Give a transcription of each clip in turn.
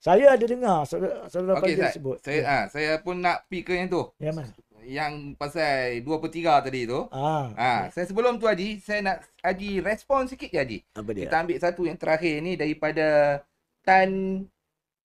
Saya ada dengar saudara Okey, Fazil sebut. Ya. saya pun nak pi ke yang tu. Yang mana? Yang pasal 2/3 tadi tu. Ya. Saya sebelum tu Haji, saya nak Haji respon sikit je Haji. Apa dia? Kita ambil satu yang terakhir ni daripada Tan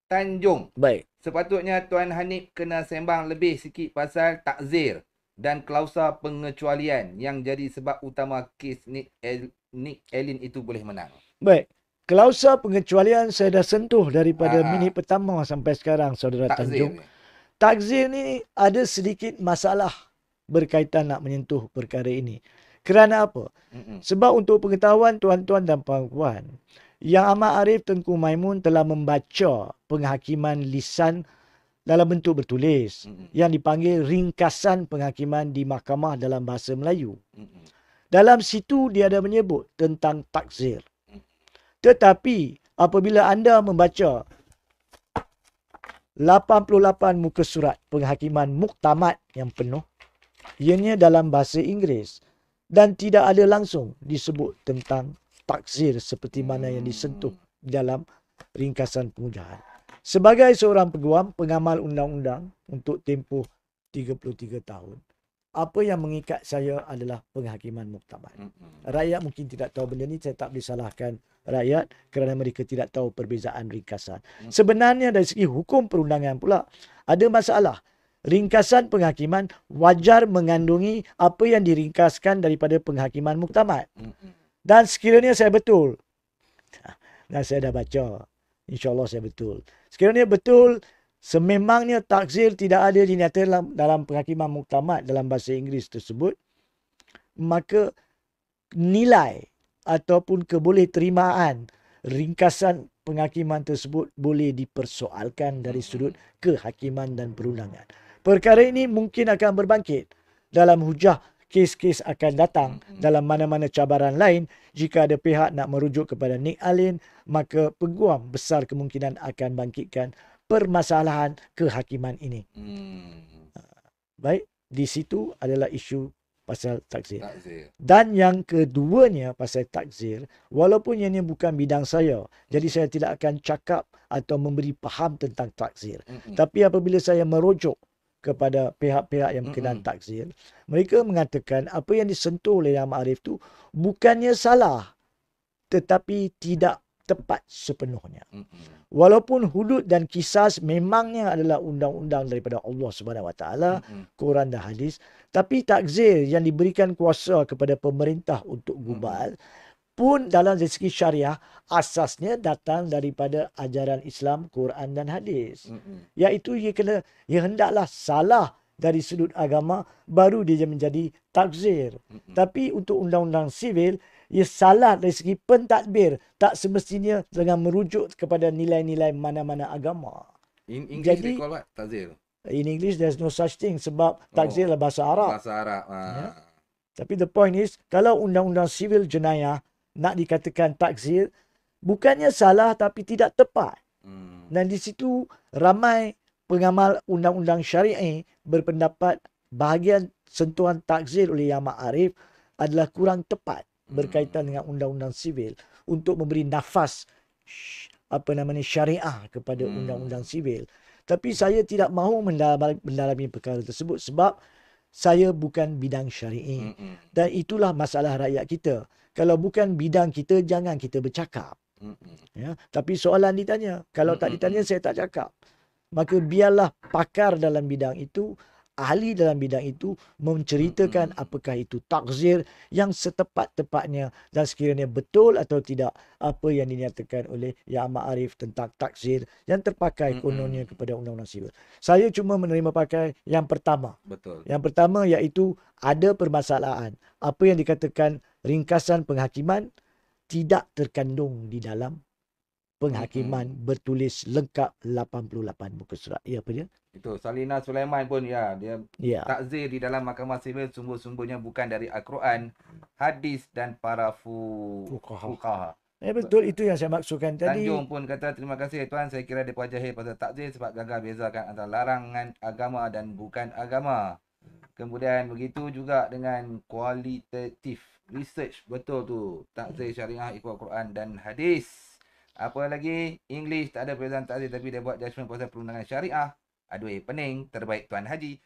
Tanjung. Baik. Sepatutnya Tuan Hanif kena sembang lebih sikit pasal takzir dan klausa pengecualian yang jadi sebab utama kes Nick Allen itu boleh menang. Baik. Klausa pengecualian saya dah sentuh daripada Ah, minit pertama sampai sekarang, saudara takzir Tanjung. ni. Takzir ni ada sedikit masalah berkaitan nak menyentuh perkara ini. Kerana apa? Mm-mm. Sebab untuk pengetahuan tuan-tuan dan puan-puan, Yang Amat Arif Tengku Maimun telah membaca penghakiman lisan dalam bentuk bertulis yang dipanggil ringkasan penghakiman di mahkamah dalam bahasa Melayu. Dalam situ dia ada menyebut tentang takzir. Tetapi apabila anda membaca 88 muka surat penghakiman muktamad yang penuh, ianya dalam bahasa Inggeris dan tidak ada langsung disebut tentang takzir seperti mana yang disentuh dalam ringkasan pengujahan. Sebagai seorang peguam, pengamal undang-undang untuk tempoh 33 tahun, apa yang mengikat saya adalah penghakiman muktamad. Rakyat mungkin tidak tahu benda ni, saya tak boleh salahkan rakyat kerana mereka tidak tahu perbezaan ringkasan. Sebenarnya dari segi hukum perundangan pula, ada masalah. Ringkasan penghakiman wajar mengandungi apa yang diringkaskan daripada penghakiman muktamad. Dan sekiranya saya betul, dan saya dah baca, InsyaAllah saya betul. Sekiranya betul, sememangnya takzir tidak ada dinyatakan dalam penghakiman muktamad dalam bahasa Inggeris tersebut, maka nilai ataupun kebolehterimaan ringkasan penghakiman tersebut boleh dipersoalkan dari sudut kehakiman dan perundangan. Perkara ini mungkin akan berbangkit dalam hujah kes-kes akan datang dalam mana-mana cabaran lain. Jika ada pihak nak merujuk kepada Nick Allen, maka peguam besar kemungkinan akan bangkitkan permasalahan kehakiman ini. Baik, di situ adalah isu pasal takzir. Dan yang keduanya pasal takzir, walaupun ini bukan bidang saya, jadi saya tidak akan cakap atau memberi faham tentang takzir. Tapi apabila saya merujuk kepada pihak-pihak yang berkenaan takzir, mereka mengatakan apa yang disentuh oleh Yang Amat Arif tu bukannya salah, tetapi tidak tepat sepenuhnya. Walaupun hudud dan kisas memangnya adalah undang-undang daripada Allah Subhanahu Wa Taala, Quran dan hadis, tapi takzir yang diberikan kuasa kepada pemerintah untuk gubal pun dalam segi syariah asasnya datang daripada ajaran Islam, Quran dan hadis. Iaitu ia hendaklah salah dari sudut agama baru dia menjadi takzir. Tapi untuk undang-undang sivil, ia salah dari segi pentadbir, tak semestinya dengan merujuk kepada nilai-nilai mana-mana agama. In English Jadi, they call what? Takzir. In English there's no such thing sebab takzir adalah bahasa Arab. Bahasa Arab. Ya. Tapi the point is, kalau undang-undang sivil jenayah nak dikatakan takzir, bukannya salah tapi tidak tepat. Dan di situ ramai pengamal undang-undang syari'i berpendapat bahagian sentuhan takzir oleh Yang Amat Arif adalah kurang tepat berkaitan dengan undang-undang sivil untuk memberi nafas syariah kepada undang-undang sivil. Tapi saya tidak mahu mendalami perkara tersebut sebab saya bukan bidang syari'i. Dan itulah masalah rakyat kita. Kalau bukan bidang kita, jangan kita bercakap. Ya, tapi soalan ditanya. Kalau tak ditanya, saya tak cakap. Maka biarlah pakar dalam bidang itu, ahli dalam bidang itu menceritakan apakah itu takzir yang setepat-tepatnya dan sekiranya betul atau tidak apa yang dinyatakan oleh Yang Amat Arif tentang takzir yang terpakai kononnya kepada undang-undang sivil. Saya cuma menerima pakai yang pertama. Betul. Yang pertama iaitu ada permasalahan. Apa yang dikatakan ringkasan penghakiman tidak terkandung di dalam penghakiman bertulis lengkap 88 muka surat. Ya, apa dia? Itu Salina Sulaiman pun dia Ya. takzir di dalam mahkamah sivil sumber-sumbernya bukan dari Al-Quran, hadis dan para fuqaha. Betul, itu yang saya maksudkan tadi. Tanjung pun kata terima kasih tuan, saya kira depa jahil pasal takzir sebab gagal bezakan antara larangan agama dan bukan agama. Kemudian begitu juga dengan qualitative research, betul tu, takzir syariah ikut Al-Quran dan hadis. Apa lagi? English tak ada perbezaan takzir tapi dia buat judgement pasal perundangan syariah. Aduh pening. Terbaik Tuan Haji.